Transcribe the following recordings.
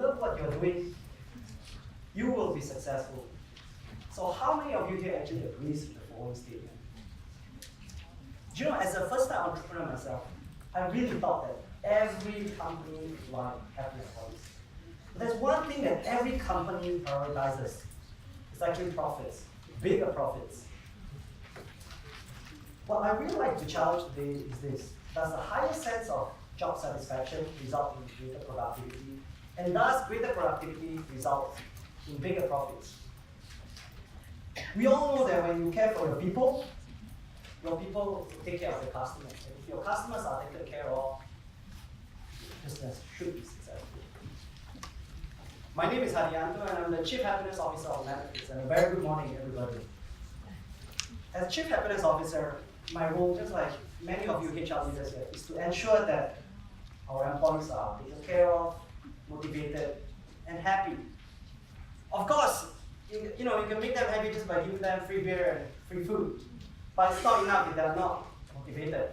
love what you're doing, you will be successful. So how many of you here actually agrees with the following statement? Do you know, as a first-time entrepreneur myself, I really thought that every company would like happy employees. But there's one thing that every company prioritizes. It's actually profits, bigger profits. What I really like to challenge today is this. Does a higher sense of job satisfaction result in greater productivity? And does greater productivity result in bigger profits? We all know that when you care for your people will take care of your customers. And if your customers are taken care of, business should be successful. My name is Hadiyanto, and I'm the Chief Happiness Officer of Netflix. And a very good morning, everybody. As Chief Happiness Officer, my role, just like many of you HR leaders here, is to ensure that our employees are taken care of, motivated, and happy. Of course, you can make them happy just by giving them free beer and free food. But it's not enough if they are not motivated.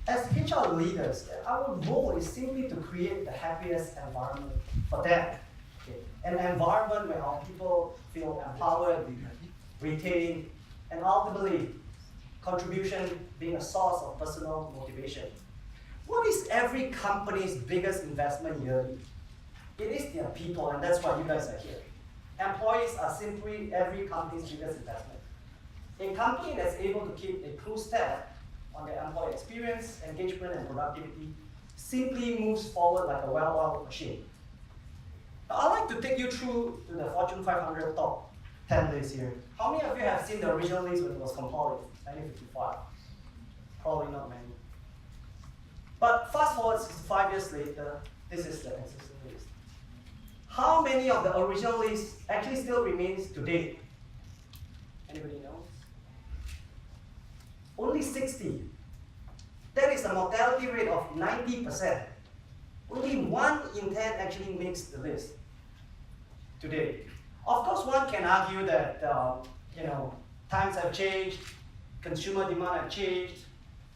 As HR leaders, our role is simply to create the happiest environment for them. Okay? An environment where our people feel empowered, retained, and ultimately contribution being a source of personal motivation. What is every company's biggest investment yearly? It is their people, and that's why you guys are here. Employees are simply every company's biggest investment. A company that's able to keep a close tab on their employee experience, engagement, and productivity simply moves forward like a well-oiled machine. Now, I'd like to take you through to the Fortune 500 top 10 list here. How many of you have seen the original list when it was compiled in 1955? Probably not many. But fast forward 65 years later, this is the existing list. How many of the original list actually still remains today? Anybody know? Only 60. That is a mortality rate of 90%. Only 1 in 10 actually makes the list today. Of course, one can argue that times have changed, consumer demand have changed,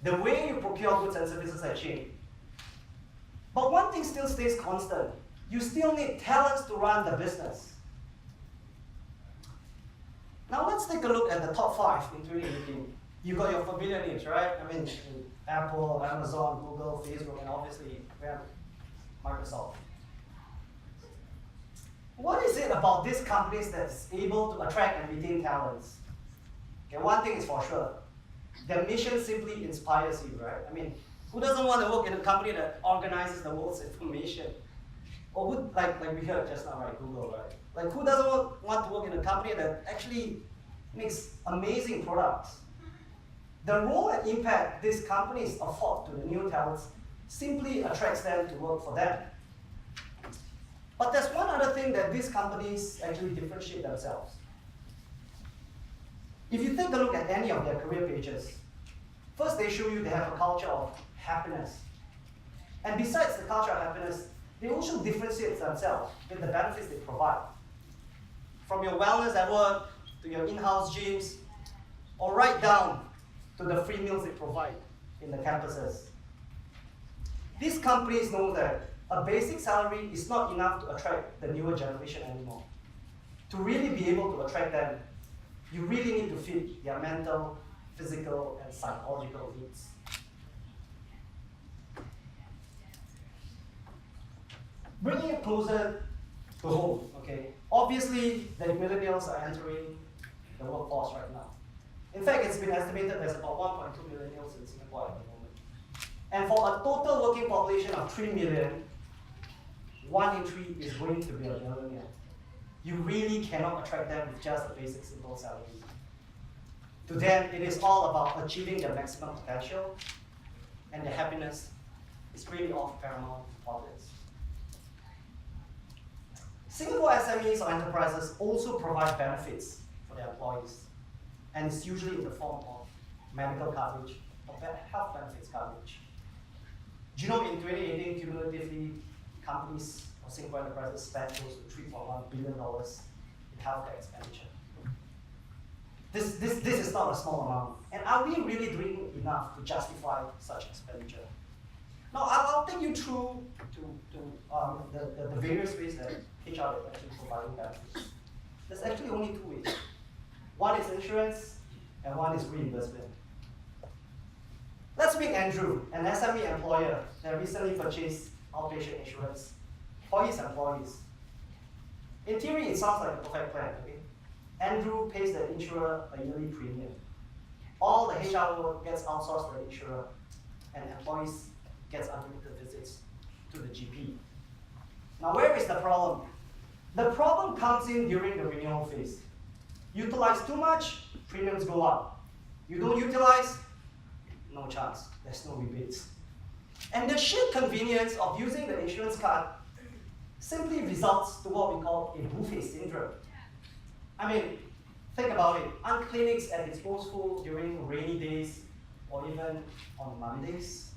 the way you procure goods and services have changed. But one thing still stays constant. You still need talents to run the business. Now let's take a look at the top 5 in 2018. You got your familiar names, right? I mean, Apple, Amazon, Google, Facebook, and obviously Microsoft. What is it about these companies that's able to attract and retain talents? Okay, one thing is for sure. Their mission simply inspires you, right? I mean, who doesn't want to work in a company that organizes the world's information? Or who, like we heard just now, right, Google, right? Like who doesn't want to work in a company that actually makes amazing products? The role and impact these companies afford to the new talents simply attracts them to work for them. But there's one other thing that these companies actually differentiate themselves. If you take a look at any of their career pages, first they show you they have a culture of happiness. And besides the culture of happiness, they also differentiate themselves with the benefits they provide. From your wellness at work, to your in-house gyms, or right down to the free meals they provide in the campuses. These companies know that a basic salary is not enough to attract the newer generation anymore. To really be able to attract them, you really need to fit their mental, physical, and psychological needs. Bringing it closer to home, okay? Obviously, the millennials are entering the workforce right now. In fact, it's been estimated there's about 1.2 millennials in Singapore at the moment. And for a total working population of 3 million, 1 in 3 is going to be a millionaire. You really cannot attract them with just a basic simple salary. To them, it is all about achieving their maximum potential, and their happiness is really of paramount importance. Singapore SMEs or enterprises also provide benefits for their employees, and it's usually in the form of medical coverage or health benefits coverage. Do you know in 2018, cumulatively, companies or Singapore enterprises spent close to $3.1 billion in healthcare expenditure? This is not a small amount. And are we really doing enough to justify such expenditure? Now, I'll take you through the various ways that HR is actually providing benefits. There's actually only two ways. One is insurance, and one is reimbursement. Let's meet Andrew, an SME employer that recently purchased outpatient insurance for his employees. In theory, it sounds like a perfect plan, okay? Andrew pays the insurer a yearly premium. All the HR work gets outsourced to the insurer, and employees gets unlimited visits to the GP. Now, where is the problem? The problem comes in during the renewal phase. Utilize too much, premiums go up. You don't utilize, no chance. There's no rebates. And the sheer convenience of using the insurance card simply results to what we call a buffet syndrome. I mean, think about it. Aren't clinics at its most full during rainy days or even on Mondays?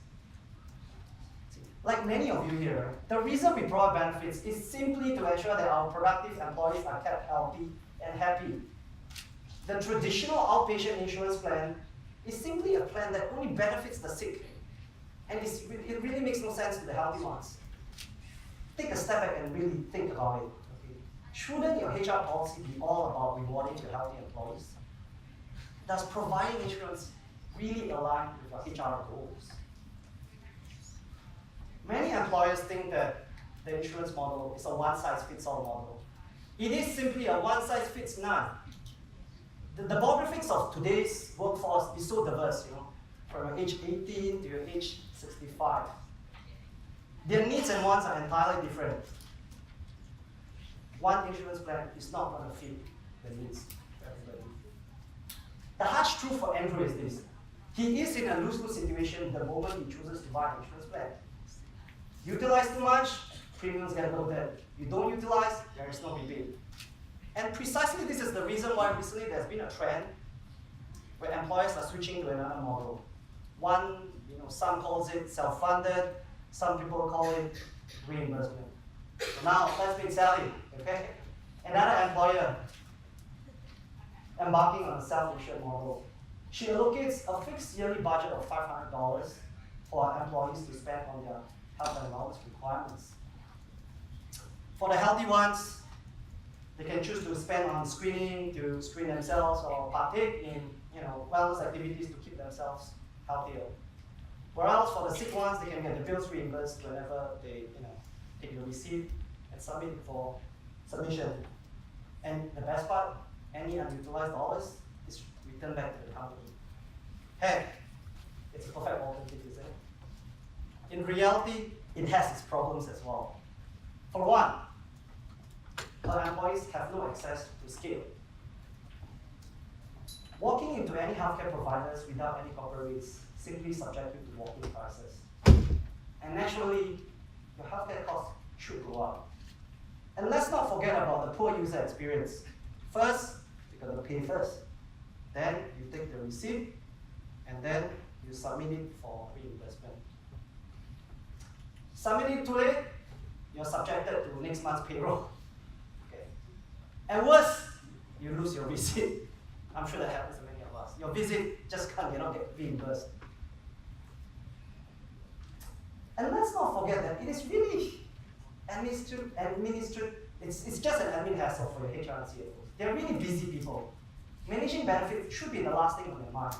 Like many of you here, the reason we provide benefits is simply to ensure that our productive employees are kept healthy and happy. The traditional outpatient insurance plan is simply a plan that only benefits the sick, and it really makes no sense to the healthy ones. Take a step back and really think about it. Okay? Shouldn't your HR policy be all about rewarding your healthy employees? Does providing insurance really align with your HR goals? Many employers think that the insurance model is a one-size-fits-all model. It is simply a one-size-fits-none. The demographics of today's workforce is so diverse, from age 18 to age 65. Their needs and wants are entirely different. One insurance plan is not going to fit the needs of everybody. The harsh truth for Andrew is this. He is in a lose-lose situation the moment he chooses to buy an insurance plan. Utilize too much, premiums get loaded. You don't utilize, there is no rebate. And precisely this is the reason why recently there's been a trend where employers are switching to another model. One, some calls it self-funded, some people call it reimbursement. So now, let's meet Sally, okay? Another employer embarking on a self-insured model. She allocates a fixed yearly budget of $500 for her employees to spend on their health and wellness requirements. For the healthy ones, they can choose to spend on screening to screen themselves or partake in wellness activities to keep themselves healthier. Whereas for the sick ones, they can get the bills reimbursed whenever they take the receipt and submit it for submission. And the best part, any unutilized dollars is returned back to the company. Heck, it's a perfect alternative, isn't it? In reality, it has its problems as well. For one, our employees have no access to scale. Walking into any healthcare providers without any corporate rates simply subject you to walk-in prices. And naturally, your healthcare costs should go up. And let's not forget about the poor user experience. First, you gotta pay first. Then you take the receipt, and then you submit it for reimbursement. Submit it too late, you're subjected to next month's payroll. Okay. And worse, you lose your receipt. I'm sure that happens to many of us. Your visit just can't get reimbursed. And let's not forget that it is really it's just an admin hassle for your HR and CFOs. They're really busy people. Managing benefits should be the last thing on their mind.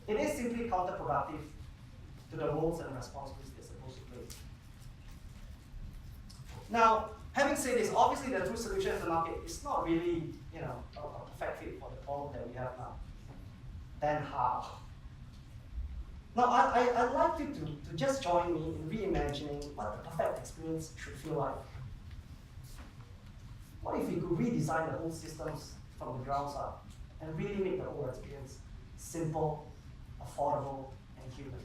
It is simply counterproductive to the roles and responsibilities they're supposed to play. Now, having said this, obviously the true solution in the market is not really a perfect fit for the problem that we have now. Then how? Now, I'd like you to just join me in reimagining what the perfect experience should feel like. What if we could redesign the whole systems from the ground up and really make the whole experience simple, affordable, and human?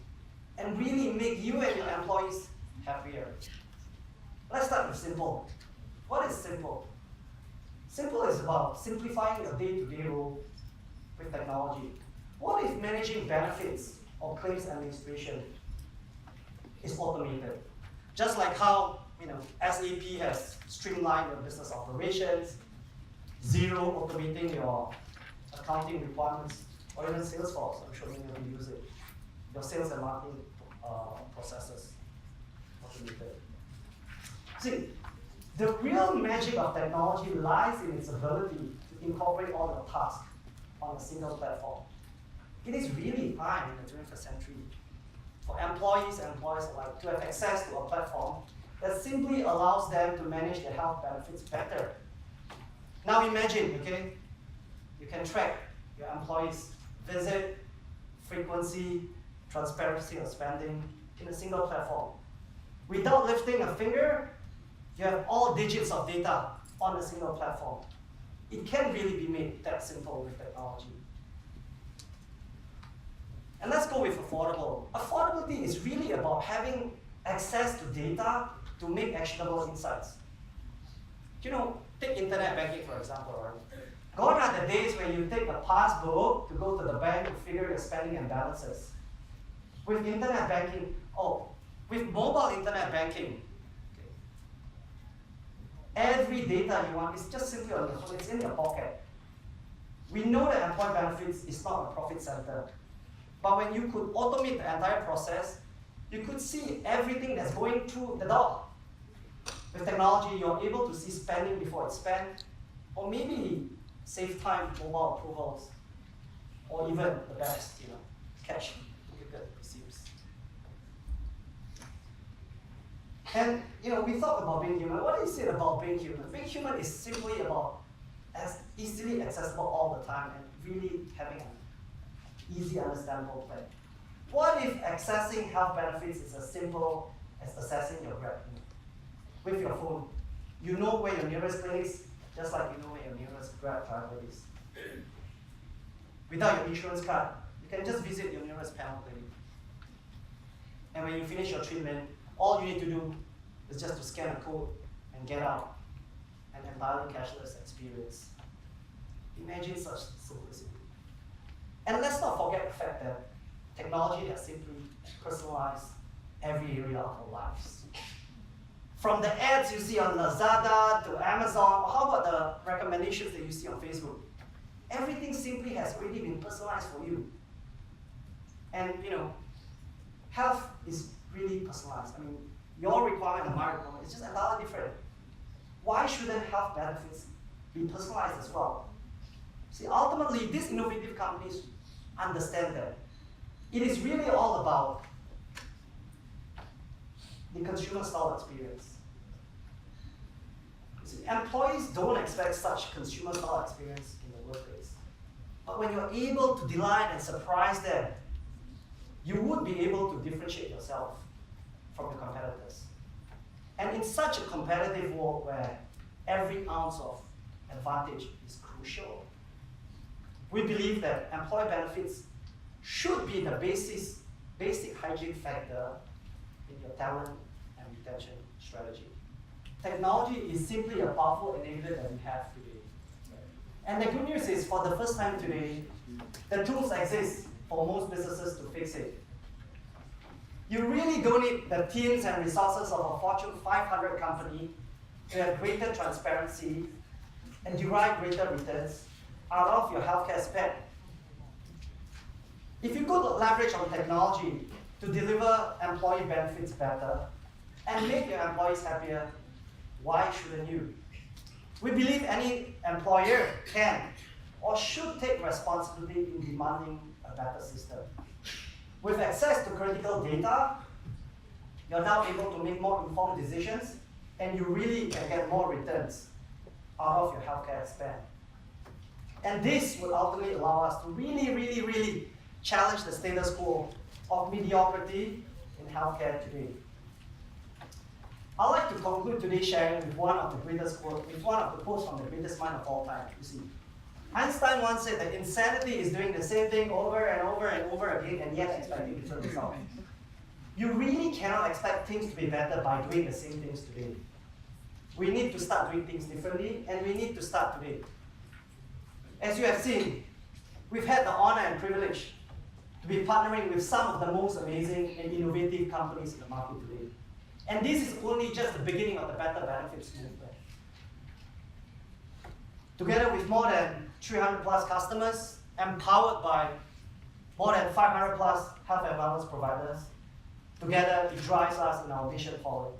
And really make you and your employees happier. Let's start with simple. What is simple? Simple is about simplifying your day-to-day role with technology. What if managing benefits or claims administration is automated? Just like how SAP has streamlined your business operations, Xero automating your accounting requirements, or even Salesforce, I'm sure many of you use it, your sales and marketing processes. automated. See, the real magic of technology lies in its ability to incorporate all the tasks on a single platform. It is really time in the 21st century for employees and employers alike to have access to a platform that simply allows them to manage their health benefits better. Now imagine, okay, you can track your employees' visit, frequency, transparency of spending in a single platform. Without lifting a finger, you have all digits of data on a single platform. It can really be made that simple with technology. And let's go with affordable. Affordability is really about having access to data to make actionable insights. You know, take internet banking for example, right? Gone are the days when you take a passbook to go to the bank to figure your spending and balances. With internet banking, with mobile internet banking, every data you want is just simply on your phone, it's in your pocket. We know that employee benefits is not a profit center. But when you could automate the entire process, you could see everything that's going through the door. With technology, you're able to see spending before it's spent, or maybe save time mobile approvals, or even the best, cash receipts. And we talk about being human. What is it about being human? Being human is simply about as easily accessible all the time and really having an easy understandable plan. What if accessing health benefits is as simple as accessing your Grab with your phone? You know where your nearest clinic is, just like you know where your nearest Grab driver is. Without your insurance card, you can just visit your nearest panel clinic. And when you finish your treatment, all you need to do is just to scan a code and get out an entirely cashless experience. Imagine such simplicity. And let's not forget the fact that technology has simply personalized every area of our lives. From the ads you see on Lazada to Amazon, or how about the recommendations that you see on Facebook? Everything simply has already been personalized for you. And health is really personalized. I mean, your requirement and my requirement is just entirely different. Why shouldn't health benefits be personalized as well? See, ultimately, these innovative companies understand that it is really all about the consumer style experience. See, employees don't expect such consumer style experience in the workplace. But when you're able to delight and surprise them, you would be able to differentiate yourself from your competitors. And in such a competitive world where every ounce of advantage is crucial, we believe that employee benefits should be the basic hygiene factor in your talent and retention strategy. Technology is simply a powerful enabler that we have today. And the good news is, for the first time today, the tools exist for most businesses to fix it. You really don't need the teams and resources of a Fortune 500 company to have greater transparency and derive greater returns out of your healthcare spend. If you could leverage on technology to deliver employee benefits better and make your employees happier, why shouldn't you? We believe any employer can or should take responsibility in demanding a better system. With access to critical data, you're now able to make more informed decisions, and you really can get more returns out of your healthcare spend. And this will ultimately allow us to really challenge the status quo of mediocrity in healthcare today. I'd like to conclude today's sharing with one of the quotes from the greatest mind of all time. You see, Einstein once said that insanity is doing the same thing over and over and over again and yet expecting different results. You really cannot expect things to be better by doing the same things today. We need to start doing things differently, and we need to start today. As you have seen, we've had the honor and privilege to be partnering with some of the most amazing and innovative companies in the market today. And this is only just the beginning of the better benefits movement. Together with more than 300 plus customers, empowered by more than 500 plus health and wellness providers, Together, it drives us in our mission forward.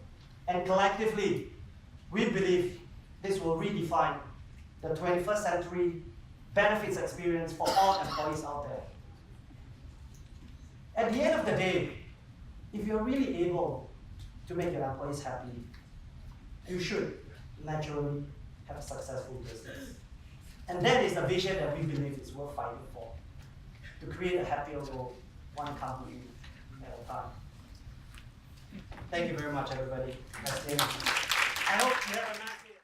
And collectively, we believe this will redefine the 21st century benefits experience for all employees out there. At the end of the day, if you're really able to make your employees happy, you should naturally have a successful business. And that is the vision that we believe is worth fighting for, to create a happier world, one company at a time. Thank you very much, everybody. I hope you have a nice